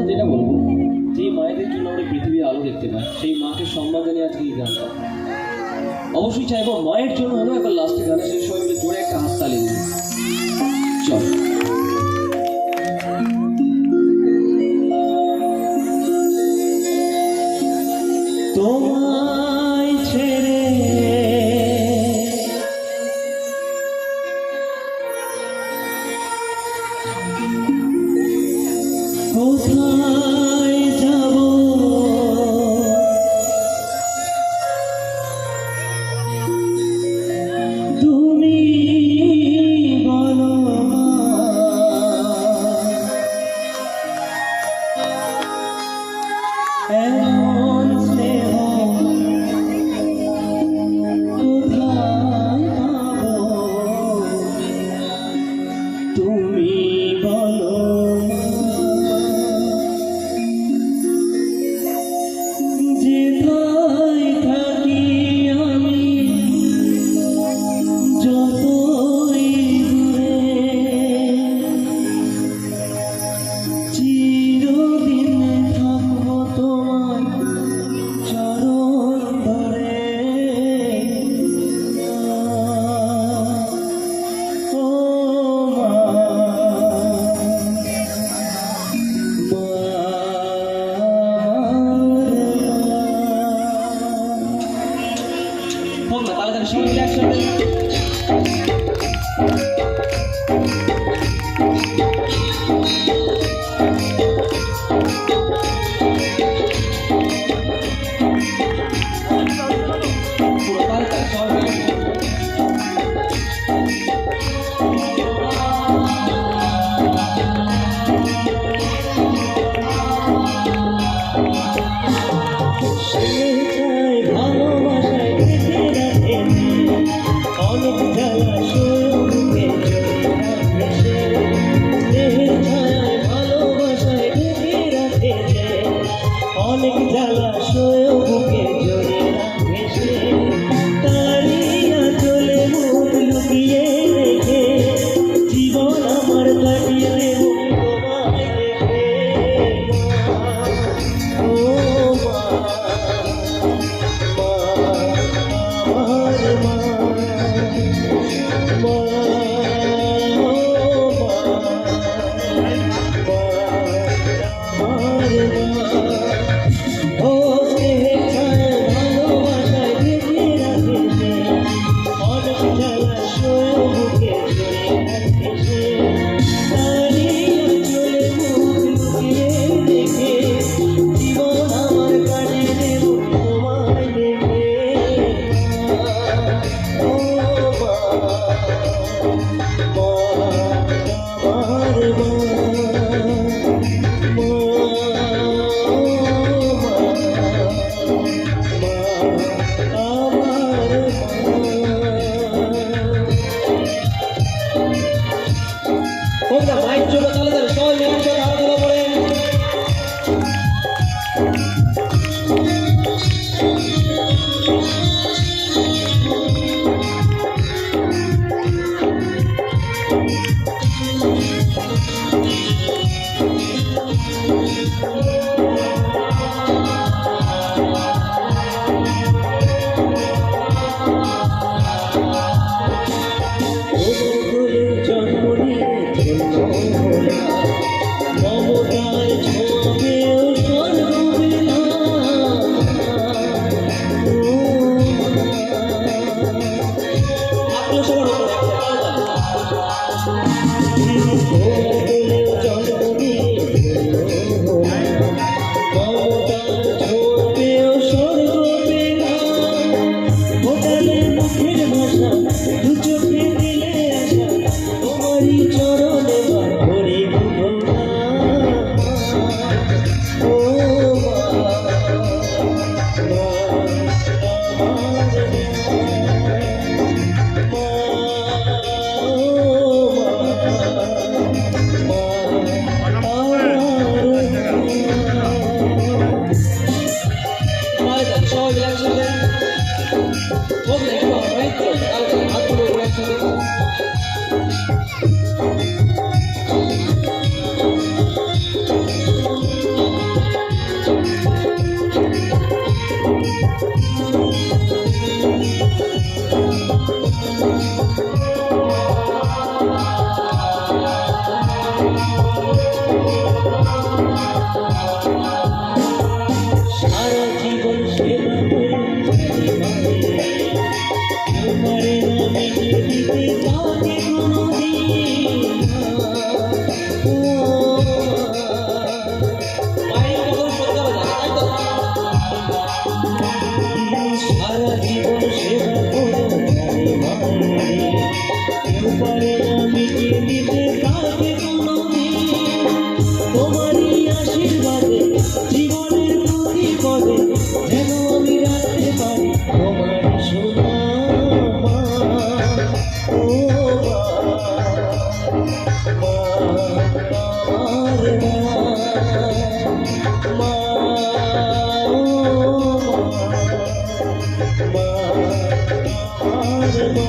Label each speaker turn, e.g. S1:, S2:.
S1: যেটা বলবো, যে মায়েদের জন্য আমরা পৃথিবীর আলো দেখতে পাই, সেই মাকে সম্মান জানিয়ে আজকে এই গানটা। অবশ্যই চাইবো মায়ের জন্য হলেও একবার লাস্টে গানের শেষ সবাই মিলে জোরে একটা হাততালি দিই। চল। তোমায় ছেড়ে কোথায় যাব, তুমি বলো মা। এমন স্নেহ কোথায় পাবো, তুমি বলো। যেথায় থাকি আমি যতই দূরে, চিরদিন থাকবো তোমার
S2: সারা জীবন সেবা করে তোমারে না মিটিয়ে দিতে যাবে কোনোদিন ও
S1: মায়ের কথা সত্যি হবে না, তাই তো?
S2: সারা জীবন সেবা করো মায়ের কেউ পারে না মিটিয়ে দিতে যাবে কোনোদিন তোমারই আশীর্বাদে জীবনের প্রতি পদে যেন আমি রাখতে পারি তোমার সোনা মা ও মা আমার মা ও মা আমার মা